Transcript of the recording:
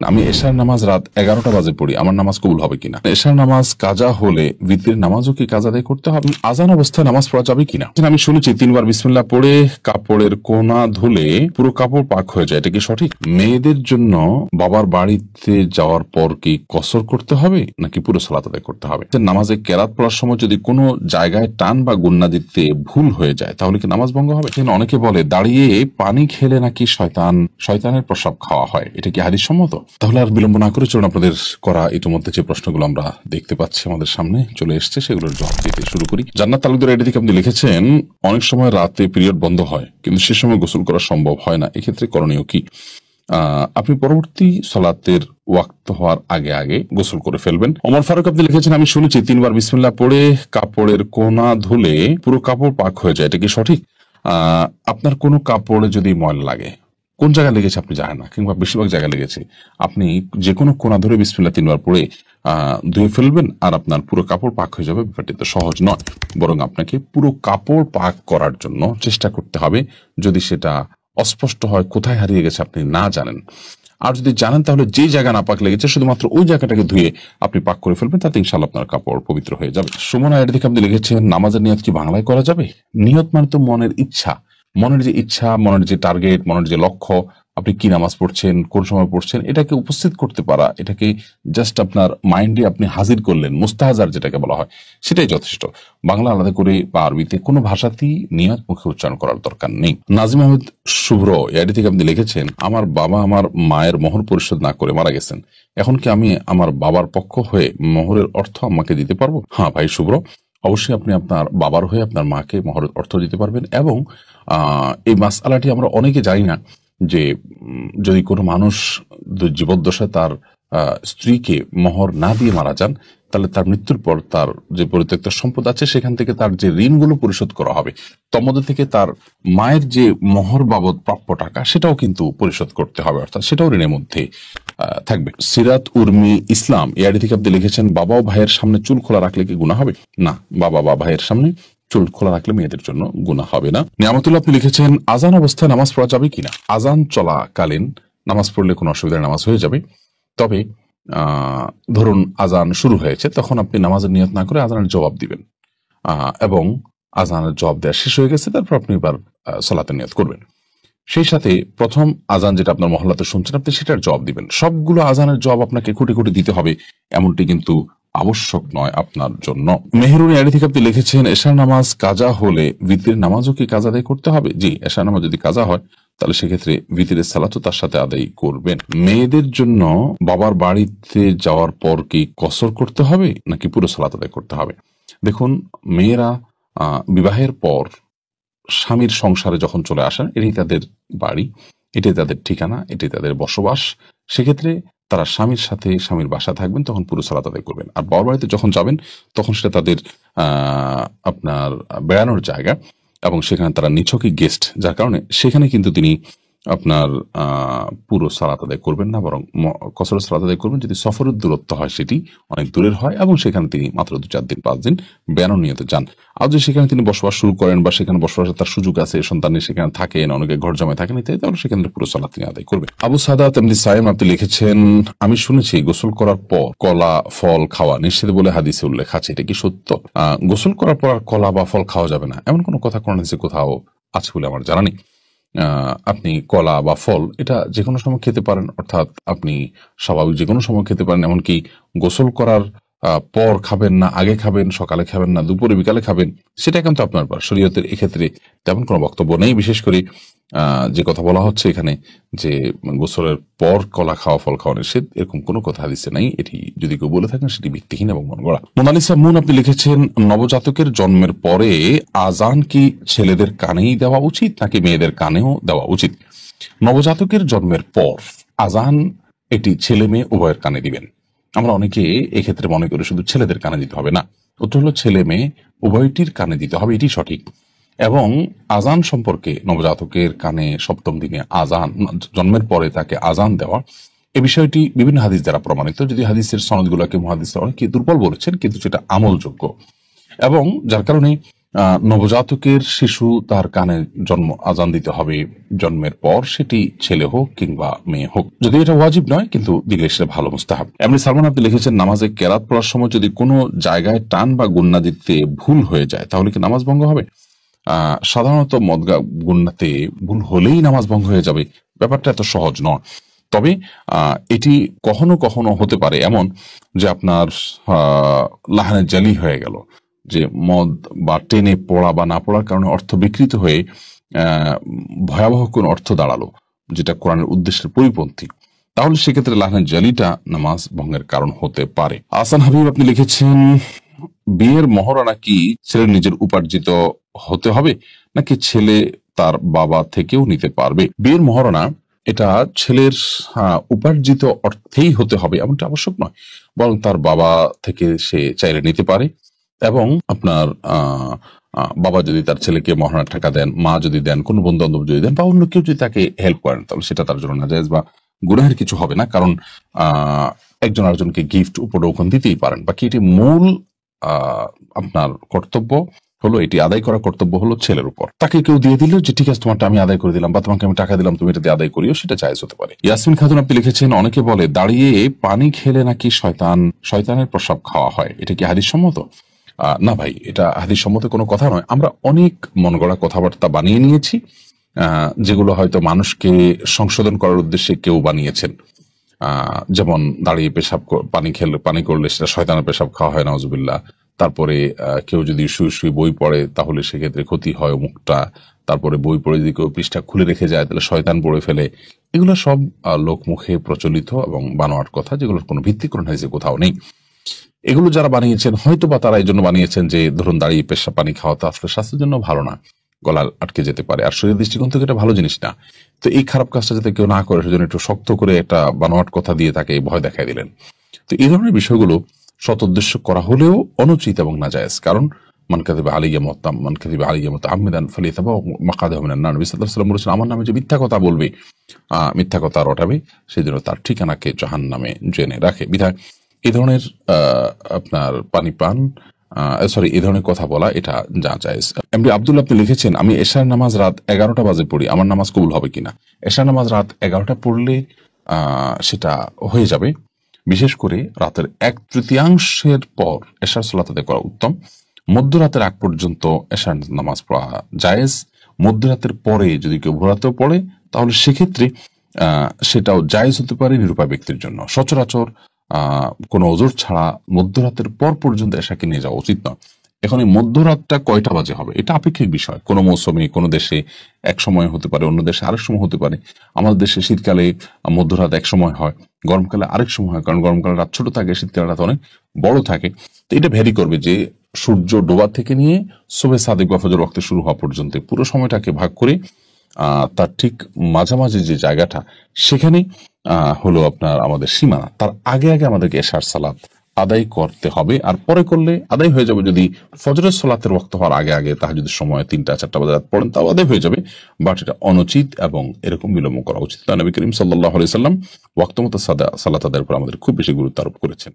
আমি এশার নামাজ রাত 11টা বাজে পড়ি, আমার নামাজ কবুল হবে কিনা? এশার নামাজ কাজা হলে ভিতরের নামাজও কি কাজা আদায় করতে হবে? আজান অবস্থায় নামাজ পড়া যাবে কিনা? আমি শুনেছি 3বার বিসমিল্লাহ পড়ে কাপড়ের কোনা ধুলে পুরো কাপড় পাক হয়ে যায়, এটা কি সঠিক? মেয়েদের জন্য বাবার বাড়িতে যাওয়ার পর কি কসর করতে হবে নাকি পুরো সালাত আদায় করতে হবে? নামাজে কেরাত পড়ার সময় যদি কোনো জায়গায় টান বা গুন্না দিতে ভুল হয়ে যায় তাহলে কি নামাজ ভঙ্গ হবে? অনেকে বলে দাঁড়িয়ে পানি খেলে নাকি শয়তানের প্রসাব খাওয়া হয়, এটা কি হাদিস সম্মত? তাহলে আর বিলম্ব না করে চলুন আপনাদের করা ইতিমধ্যে যে প্রশ্নগুলো আমরা দেখতে পাচ্ছি আমাদের সামনে চলে এসছে সেগুলোর জবাব দিতে শুরু করি। জান্নাত তালুকদার এটি থেকে আপনি লিখেছেন, অনেক সময় রাতে পিরিয়ড বন্ধ হয় কিন্তু সে সময় গোসল করা সম্ভব হয় না, এক্ষেত্রে করণীয় কি? আপনি পরবর্তী সালাতের ওয়াক্ত হওয়ার আগে আগে গোসল করে ফেলবেন। ওমর ফারুক আপনি লিখেছেন, আমি শুনেছি 3বার বিসমিল্লাহ পড়ে কাপড়ের কোনা ধুলে পুরো কাপড় পাক হয়ে যায়, এটা কি সঠিক? আপনার কোনো কাপড়ে যদি ময়লা লাগে, কোন জায়গায় লেগেছে আপনি জানেন না, কিংবা বেশিরভাগ জায়গায় লেগেছে, আপনি যে কোনো কোনা ধরে বিসমিল্লাহ 3বার পড়ে ধুয়ে ফেলবেন আর আপনার পুরো কাপড় পাক হয়ে যাবে। ব্যাপারটি তো সহজ নয়, বরং আপনাকে পুরো কাপড় পাক করার জন্য চেষ্টা করতে হবে। যদি সেটা অস্পষ্ট হয়, কোথায় হারিয়ে গেছে আপনি না জানেন, আর যদি জানেন তাহলে যে জায়গা না পাক লেগেছে শুধুমাত্র ওই জায়গাটাকে ধুয়ে আপনি পাক করে ফেলবেন, তাতে ইনশাআল্লাহ আপনার কাপড় পবিত্র হয়ে যাবে। সুমনা এর দিকে আপনি লিখেছেন, নামাজের নিয়ত কি বাংলায় করা যাবে? নিয়ত মানে তো মনের ইচ্ছা, মনের যে ইচ্ছা, মনের যে টার্গেট, মনের যে লক্ষ্য, আপনি কি নামাজ পড়ছেন, কোন সময় পড়ছেন, এটাকে উপস্থিত করতে পারা, এটাকে জাস্ট আপনার মাইন্ডে আপনি হাজির করলেন, মুস্তাহাজার যেটাকে বলা হয়, সেটাই যথেষ্ট। বাংলা আলাদা করে বা আরবিতে কোনো ভাষাতেই নিয়ত মুখে উচ্চারণ করার দরকার নেই। নাজিম আহমেদ শুভ্র এআইডি থেকে আপনি লিখেছেন, আমার বাবা আমার মায়ের মোহর পরিশোধ না করে মারা গেছেন, এখন কি আমি আমার বাবার পক্ষ হয়ে মোহরের অর্থ আম্মাকে দিতে পারবো? হ্যাঁ ভাই শুভ্র, অবশ্যই আপনি আপনার বাবার হয়ে আপনার মাকে মোহরের অর্থ দিতে পারবেন। এবং এই মাসআলাটি আমরা অনেকে জানি না যে যদি কোনো মানুষ জীবদ্দশায় তার স্ত্রীকে মোহর না দিয়ে মারা যান, তাহলে তার মৃত্যুর পর তার যে পরিত্যক্ত সম্পদ আছে সেখান থেকে তার যে ঋণগুলো পরিশোধ করা হবে, তন্মধ্যে থেকে তার মায়ের যে মোহর বাবদ প্রাপ্য টাকা সেটাও কিন্তু পরিশোধ করতে হবে, অর্থাৎ সেটাও ঋণের মধ্যে থাকবে। সিরাত উর্মি ইসলাম এআইডি থেকে আপনি লিখেছেন, বাবা ও ভাইয়ের সামনে চুল খোলা রাখলে কি গুনাহ হবে? না, বাবা বা ভাইয়ের সামনে চুল খোলা রাখলে মেয়েদের জন্য গুনাহ হবে না। নিয়ামতুল্লাহ আপনি লিখেছেন, আজান অবস্থায় নামাজ পড়া যাবে কিনা? আজান চলাকালীন নামাজ পড়লে কোনো অসুবিধার নামাজ হয়ে যাবে, তবে ধরুন আজান শুরু হয়েছে, তখন আপনি নামাজের নিয়ত না করে আজানের জবাব দিবেন, এবং আজানের জবাব দেওয়া শেষ হয়ে গেছে, তারপর আপনি এবার সালাতের নিয়ত করবেন। সেই সাথে প্রথম আজান যেটা আপনার মহল্লাতে শুনছেন আপনি সেটার জবাব দিবেন। সবগুলো আজানের জবাব আপনাকে খুঁটি খুঁটি দিতে হবে এমনটি কিন্তু আবশ্যক নয় আপনার জন্য। মেহেরুন আইডি থেকে আপনি লিখেছেন, এশার নামাজ কাজা হলে ভিতরের নামাজও কি কাজা আদায় করতে হবে? জি, এশার নামাজ যদি কাজা হয় তাহলে সেক্ষেত্রে ভিতরের সালাতও তার সাথে আদায় করবেন। মেয়েদের জন্য বাবার বাড়িতে যাওয়ার পর কি কসর করতে হবে নাকি পুরো সালাত আদায় করতে হবে? দেখুন, মেয়েরা বিবাহের পর স্বামীর সংসারে যখন চলে আসেন, এটাই তাদের বাড়ি, এটাই তাদের ঠিকানা, এটাই তাদের বসবাস। সেক্ষেত্রে তারা স্বামীর সাথে স্বামীর বাসা থাকবেন, তখন পুরো সালাত আদায় করবেন। আর বাবার বাড়িতে যখন যাবেন তখন সেটা তাদের আপনার বেড়ানোর জায়গা, এবং সেখানে তারা নিছকই গেস্ট, যার কারণে সেখানে কিন্তু তিনি আপনার পুরো সালাত আদায় করবেন না, বরং কসর সালাত আদায় করবেন যদি সফরের দূরত্ব হয়, সেটি অনেক দূরের হয়, এবং সেখানে তিনি মাত্র 2-4 দিন 5 দিন বেড়ানো নিয়ে যান। আর যদি সেখানে তিনি বসবাস শুরু করেন বা সেখানে বসবাসের তার সুযোগ আছে, সন্তান সেখানে থাকেন, অনেকে ঘর জমায় থাকেন ইত্যাদি, তাহলে সেখানে পুরো সালাত তিনি আদায় করবেন। আবু সাদাত এমনি সাইম আপনি লিখেছেন, আমি শুনেছি গোসল করার পর কলা ফল খাওয়া নিষেধ বলে হাদিসে উল্লেখ আছে, এটা কি সত্য? গোসল করার পর আর কলা বা ফল খাওয়া যাবে না এমন কোনো কথা কোরআন হাদিসে কোথাও আছে বলে আমার জানা নেই। আপনি কলা বা ফল এটা যে কোনো সময় খেতে পারেন, অর্থাৎ আপনি স্বাভাবিক যে কোনো সময় খেতে পারেন, এমনকি গোসল করার পর খাবেন না, আগে খাবেন, সকালে খাবেন না, দুপুরে বিকালে খাবেন, সেটা কিন্তু আপনার ব্যাপার। শরীয়তের এক্ষেত্রে তেমন কোনো বক্তব্য নেই। বিশেষ করে যে কথা বলা হচ্ছে এখানে যে গোসলের পর কলা খাওয়া ফল খাওয়া নিষেধ, এরকম কোনো কথা হাদিসে নাই। এটি যদি কেউ বলে থাকেন সেটি ভিত্তিহীন এবং মন গড়া। মোনালিসা মুন আপনি লিখেছেন, নবজাতকের জন্মের পরে আজান কি ছেলেদের কানেই দেওয়া উচিত নাকি মেয়েদের কানেও দেওয়া উচিত? নবজাতকের জন্মের পর আজান এটি ছেলে মেয়ে উভয়ের কানে দিবেন। আমরা অনেকে এক্ষেত্রে মনে করি শুধু ছেলেদের কানে দিতে হবে, না, উত্তর হলো ছেলে মেয়ে উভয়টির কানে দিতে হবে, এটি সঠিক। এবং আজান সম্পর্কে নবজাতকের কানে 7ম দিনে আজান, জন্মের পরে তাকে আজান দেওয়া, এই বিষয়টি বিভিন্ন হাদিস দ্বারা প্রমাণিত। যদি হাদিসের সনদগুলোকে মুহাদ্দিসরা অনেকে দুর্বল বলেছেন, কিন্তু সেটা আমলযোগ্য, এবং যার কারণে নবজাতকের শিশু তার কানে আজান দিতে হবে জন্মের পর, সেটি ছেলে হোক কিংবা মেয়ে হোক। যদি এটা ওয়াজিব নয়, কিন্তু দিলে সেটা ভালো মুস্তাহাব। এমনি সালমান আপনি লিখেছেন, নামাজে কেরাত পড়ার সময় যদি কোনো জায়গায় টান বা গুন্না দিতে ভুল হয়ে যায় তাহলে কি নামাজ ভঙ্গ হবে? সাধারণত মদগা গুন্নাতে ভুল হলেই নামাজ ভঙ্গ হয়ে যাবে, ব্যাপারটা এত সহজ নয়। তবে এটি কখনো কখনো হতে পারে এমন যে আপনার লাহানে জালি হয়ে গেল, যে মদ বা টেনে পড়া বা না পড়ার কারণে অর্থ বিকৃত হয়ে ভয়াবহ কোন অর্থ দাঁড়ালো যেটা কোরআনের উদ্দেশ্যের পরিপন্থী, তাহলে সেক্ষেত্রে লাহানে জালিটা নামাজ ভঙ্গের কারণ হতে পারে। আহসান হাবিব আপনি লিখেছেন, বিয়ের মহরানা কি ছেলের নিজের উপার্জিত হতে হবে নাকি ছেলে তার বাবা থেকেও নিতে পারবে? বিয়ের মহরানা এটা ছেলের উপার্জিত অর্থেই হতে হবে এমনটা আবশ্যক নয়, বরং তার বাবা থেকে সে চাইলে নিতে পারে। এবং আপনার বাবা যদি তার ছেলেকে মহারণার টাকা দেন, মা যদি দেন, কোনো বন্ধু বান্ধব যদি দেন, বা অন্য কেউ যদি তাকে হেল্প করেন, তাহলে সেটা তার জন্য নাজায়েজ বা গুনাহের কিছু হবে না, কারণ একজন আরেকজনকে গিফট উপঢৌকন দিতেই পারেন। বাকি এটি মূল আপনার কর্তব্য হলো, এটি আদায় করার কর্তব্য হলো ছেলের উপর। তাকে কেউ দিয়ে দিল যে ঠিক আছে তোমারটা আমি আদায় করে দিলাম, বা তোমাকে আমি টাকা দিলাম তুমি এটা দিয়ে আদায় করিও, সেটা জায়েজ হতে পারে। ইয়াসমিন খাতুন আপনি লিখেছেন, অনেকে বলে দাঁড়িয়ে পানি খেলে নাকি শয়তানের প্রসাব খাওয়া হয়, এটা কি হাদিস সম্মত? না ভাই, এটা হাদিস সম্মত কোনো কথা নয়। আমরা অনেক মন গড়া কথাবার্তা বানিয়ে নিয়েছি, যেগুলো হয়তো মানুষকে সংশোধন করার উদ্দেশ্যে কেউ বানিয়েছেন। যেমন দাঁড়িয়ে পানি করলে সেটা শয়তানের পেশাব খাওয়া হয়, নাউজুবিল্লাহ। তারপরে কেউ যদি শুয়ে শুয়ে বই পড়ে তাহলে সেক্ষেত্রে ক্ষতি হয় মুখটা। তারপরে বই পড়ে যদি কেউ পৃষ্ঠা খুলে রেখে যায় তাহলে শয়তান পড়ে ফেলে। এগুলো সব লোকমুখে প্রচলিত এবং বানোয়াট কথা, যেগুলোর কোনো ভিত্তি কোন হাদিসে কোথাও নেই। এগুলো যারা বানিয়েছেন হয়তো বা তারা এই জন্য বানিয়েছেন যে ধরুন দাঁড়িয়ে পেশা পানি খাওয়া তো আসলে স্বাস্থ্যের জন্য ভালো না, গলা আটকে যেতে পারে, আর শরীর দৃষ্টিকোণ থেকে এটা ভালো জিনিস না। তো এই খারাপ কাজটা যাতে কেউ না করে সেজন্য একটু শক্ত করে একটা বানোয়াট কথা দিয়ে তাকে ভয় দেখাই দিলেন। তো এই ধরনের বিষয়গুলো সৎ উদ্দেশ্য করা হলেও অনুচিত এবং নাজায়েজ। কারণ মান কাযিবা আলাইয়া মুতাআম্মিদান ফালিয়াতাবাওয়া মাকআদাহু মিনান নার। নবী সাল্লাল্লাহু আলাইহি ওয়াসাল্লাম বলেছেন, আমার নামে যে মিথ্যা কথা বলবে, মিথ্যা কথা রটাবে, সেজন্য তার ঠিকানাকে জাহান্নামে জেনে রাখে। বিধায় এই ধরনের আপনার পানি পান এই ধরনের কথা বলা এটা জায়েজ। এমনি আব্দুল্লাহ আপনি লিখেছেন, আমি এশার নামাজ রাত 11টা বাজে পড়ি, আমার নামাজ কবুল হবে কিনা? এশার নামাজ রাত 11টা পড়লে সেটা হয়ে যাবে। বিশেষ করে রাতের 1/3 পর এশার সালাত আদায় করা উত্তম। মধ্যরাতের আগ পর্যন্ত এশার নামাজ পড়া জায়েজ। মধ্যরাতের পরে যদি কেউ ভোরাতেও পড়ে তাহলে সেক্ষেত্রে সেটাও জায়েজ হতে পারে নিরুপায় ব্যক্তির জন্য। সচরাচর কোনো ওজোর ছাড়া মধ্যরাতের পর পর্যন্ত এশাকে নিয়ে যাওয়া উচিত নয়। এখন এই মধ্যরাতটা কয়টা বাজে হবে এটা আপেক্ষিক বিষয়। কোনো মৌসুমে কোনো দেশে এক সময় হতে পারে, অন্য দেশে আরেক সময় হতে পারে। আমাদের দেশে শীতকালে মধ্যরাত এক সময় হয়, গরমকালে আরেক সময় হয়, কারণ গরমকালে রাত ছোট থাকে, শীতকালে রাত অনেক বড় থাকে। তো এটা ভ্যারি করবে যে সূর্য ডোবা থেকে নিয়ে সুবহে সাদিক বা ফজর ওয়াক্তে শুরু হওয়া পর্যন্ত পুরো সময়টাকে ভাগ করে তার ঠিক মাঝামাঝি যে জায়গাটা সেখানে হলো আপনার আমাদের সীমানা। তার আগে আগে আমাদেরকে এশার সালাত আদায় করতে হবে, আর পরে করলে আদায় হয়ে যাবে। যদি ফজরের সালাতের ওয়াক্ত হওয়ার আগে আগে তাহাজ্জুদের সময় 3টা-4টা বাজে রাত পড়েন তাও আদায় হয়ে যাবে, বাট এটা অনুচিত এবং এরকম বিলম্ব করা উচিত। নবী করিম সাল্লাল্লাহু আলাইহি সাল্লাম ওয়াক্ত মতো সালাত আদায়ের উপর আমাদের খুব বেশি গুরুত্ব আরোপ করেছেন।